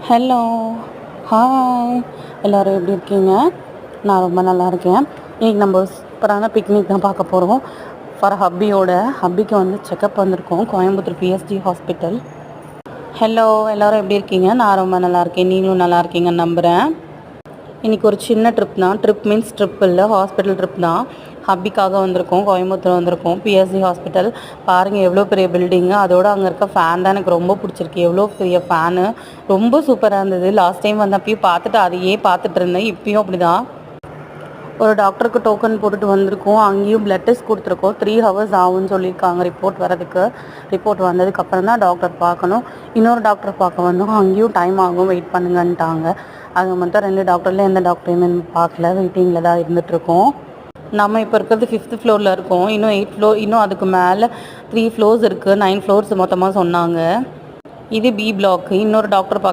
Hello, hi. எல்லோரும் எப்படி இருக்கீங்க? நான் ரொம்ப நல்லா இருக்கேன். இன்றைக்கி நம்ம சூப்பரான பிக்னிக் தான் பார்க்க போகிறோம். ஹப்பிக்கு வந்து செக்கப் வந்திருக்கோம், கோயம்புத்தூர் பிஎஸ்டி ஹாஸ்பிட்டல். ஹலோ, எல்லோரும் எப்படி இருக்கீங்க? நான் ரொம்ப நல்லா இருக்கேன். நீங்களும் நல்லா இருக்கீங்கன்னு நம்புகிறேன். இன்றைக்கி ஒரு சின்ன ட்ரிப் தான். ட்ரிப் மீன்ஸ் ட்ரிப் இல்லை, ஹாஸ்பிட்டல் ட்ரிப் தான். ஹப்பிக்காக வந்திருக்கோம், கோயம்புத்தூர் வந்திருக்கோம், பிஎஸ்சி ஹாஸ்பிட்டல். பாருங்கள் எவ்வளோ பெரிய பில்டிங்கு, அதோட அங்கே இருக்க ஃபேன் தான் எனக்கு ரொம்ப பிடிச்சிருக்கு. எவ்வளோ பெரிய ஃபேனு, ரொம்ப சூப்பராக இருந்தது. லாஸ்ட் டைம் வந்து அப்பயும் பார்த்துட்டு அதையே பார்த்துட்டு இருந்தேன். இப்பயும் அப்படி தான். ஒரு டாக்டருக்கு டோக்கன் போட்டுட்டு வந்திருக்கோம். அங்கேயும் பிளட் டெஸ்ட் கொடுத்துருக்கோம். 3 hours ஆகும்னு சொல்லியிருக்காங்க ரிப்போர்ட் வரதுக்கு. ரிப்போர்ட் வந்ததுக்கப்புறம் தான் டாக்டர் பார்க்கணும். இன்னொரு டாக்டர் பார்க்க வந்தோம், அங்கேயும் டைம் ஆகும், வெயிட் பண்ணுங்கன்ட்டாங்க. அது மட்டும் 2 டாக்டரில் எந்த டாக்டரையுமே பார்க்கல, வெயிட்டிங்கில் தான் இருந்துகிட்ருக்கோம். நம்ம இப்போ இருக்கிறது 5th ஃப்ளோரில் இருக்கோம். இன்னும் 8 ஃப்ளோர், இன்னும் அதுக்கு மேலே 3 floors இருக்குது. 9 floors மொத்தமாக சொன்னாங்க. இது பி பிளாக். இன்னொரு டாக்டர் பார்க்க